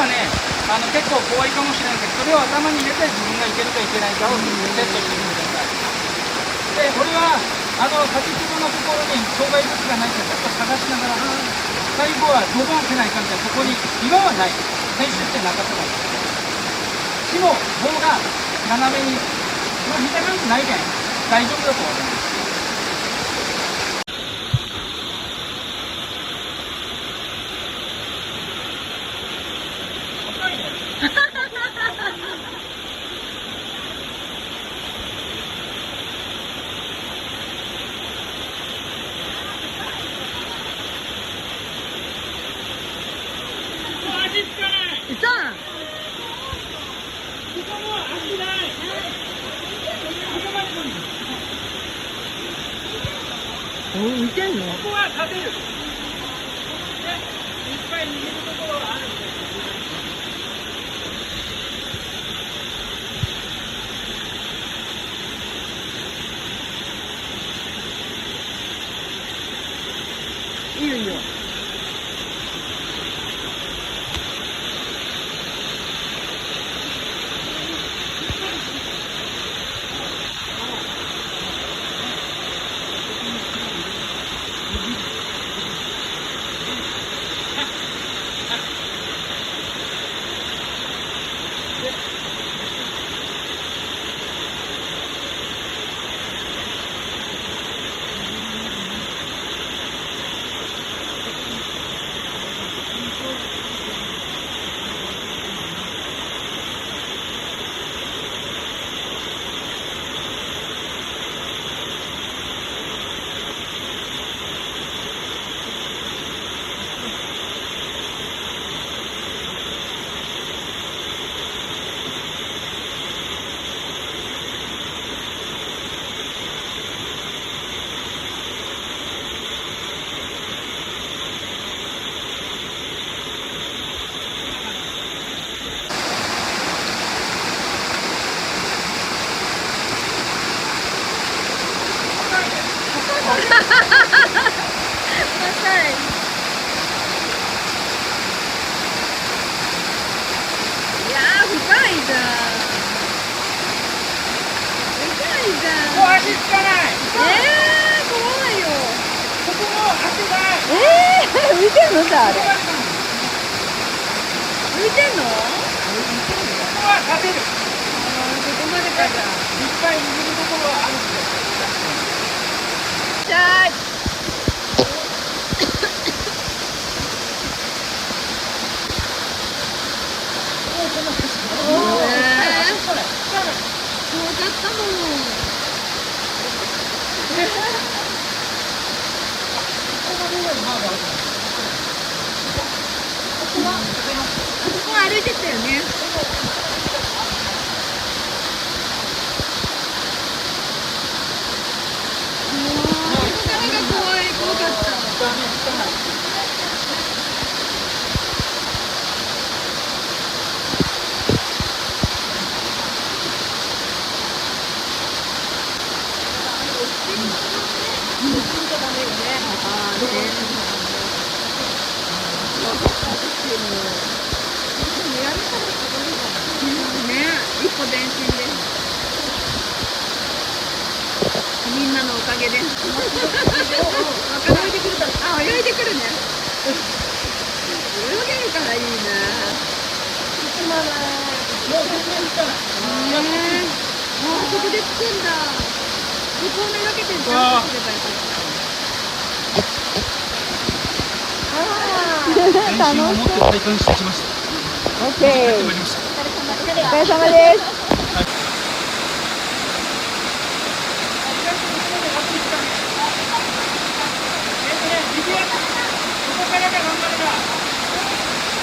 はね、結構怖いかもしれないけど、それを頭に入れて自分がいけるかいけないかをセットしてみてください。で、これは先ほどのところに障害物がないかちょっと探しながら、最後はドボンせないかんじゃ、そこに岩はない。編集ってなかったから。木の棒が斜めに、引っかかるないけん大丈夫だと思います。浮いてんの？ここは立てる。で、いっぱい見えるところはあるんで。いいよいいよ。もう足つかない。怖いよ。ここも足が。浮いてんのじゃあ、あれ。浮いてんの？ここは立てる。ここまでかじゃあ。いっぱい見るところはあるんで。じゃあ。怖かったもん。ここ歩いてきたよね。怖かった。一歩前進です。みんなのおかげです。泳いでくるから。あ、泳いでくるね。泳げるからいいね。ここで着くんだ。ここをめがけてジャンプすればよかった。練習をもっと体感してきました。オッケー。お疲れ様です。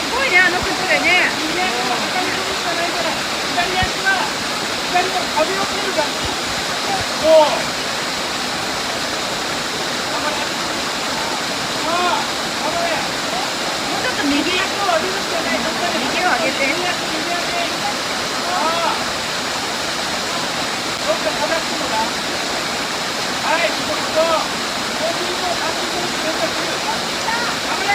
すごいね、あの靴でね。左足は左の壁を蹴る感じ。もうちょっと右足を上げるしかない。右を上げて。どっか正しいのだ。はい、ここと。そうすると、足を選択する。頑張れ。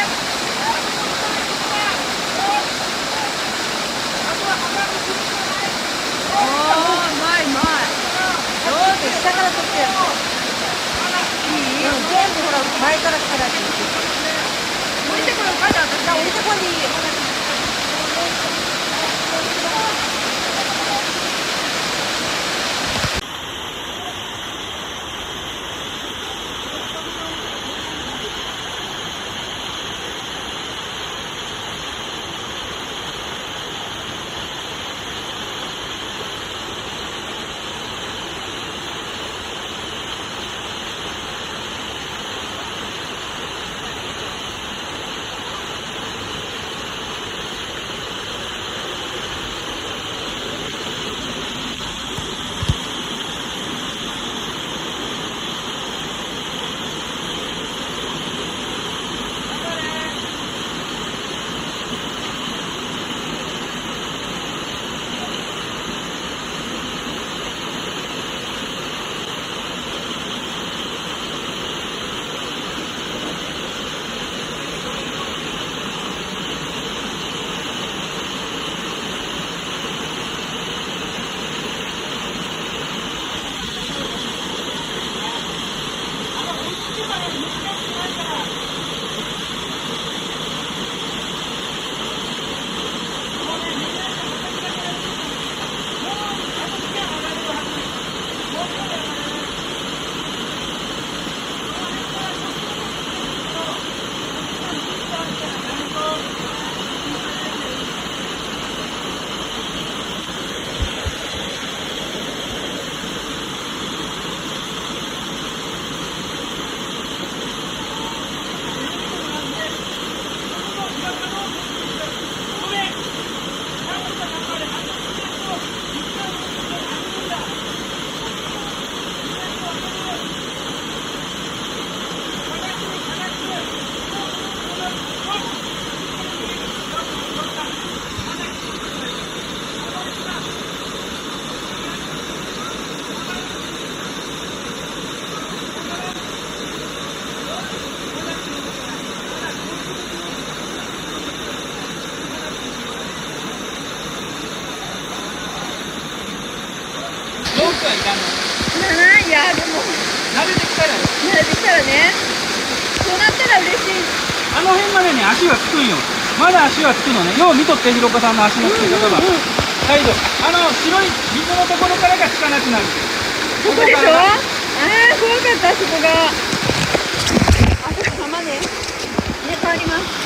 全部ほら前から来たら降りてこようか。じゃあ私は降りてこんでいいよ。はいらんの。いやでも慣れてきたら慣れてきたらね、そうなったら嬉しい。あの辺までに足はつくんよ。まだ足はつくのね。よう見とって、ひろこさんの足のつき方は。再度白い水のところからがつかなくなる。ここでしょ。怖かったそこが。あ、そこ浜ね。入れ替わります。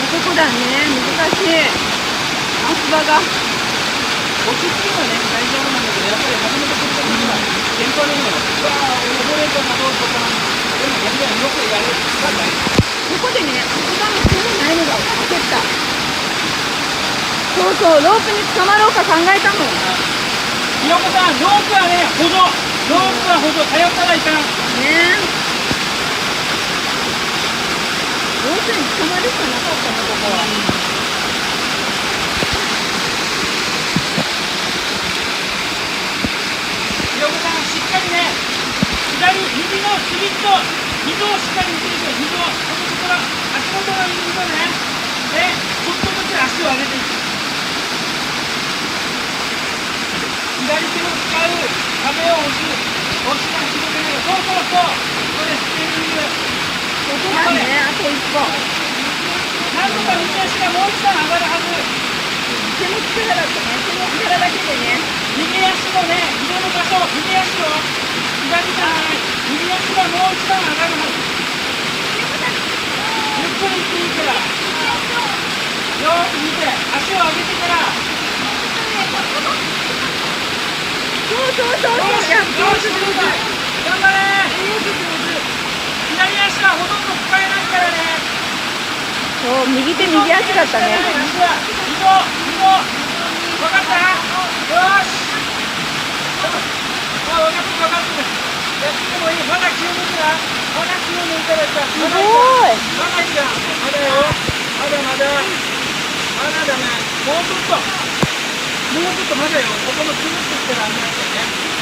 ここだね、難しい。足場が。落ち着きはね、大丈夫なんだけど、やっぱり初めて来るときには、テンパるのよ。溺れたかどうとか、でも全然よくやる。ここでね、足場がそうないのが焦った。そうそう、ロープに捕まろうか考えたもん。ひろこさん、ロープはね、補助。ロープは補助、頼ったらいかん。ねえ。ロープに捕まるしかなかったの、ここは。ひろこさん、しっかりね、右のスリット、溝をしっかり見てるでしょ、溝。このところ、足元の溝ね。で、ちょっとずつ足を上げていく。左手を使う、壁を押しが広げない。そうそうそう。これ、ステーリング。ここだね、あと一歩。なんとか右足がもう一段上がるはず。手の力だってね、手の力だけでね。右足のね、溝の場所、右足を、左じゃない、右足がもう一段上がるはず。ゆっくり行っていいから。よーく見て、足を上げてから。そうそうそう。よし、やっよし、頑張れ。左足はほとんど使えないからね。そう、右手右足だったね。分かった？よし。分かってる。やってもいい。まだ気を抜くな。まだ気を抜いたらさ。すごい。まだいいじゃん。まだよ。まだだね。もうちょっとまだよ。ここの気を抜ってきたら危ないからね。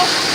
して。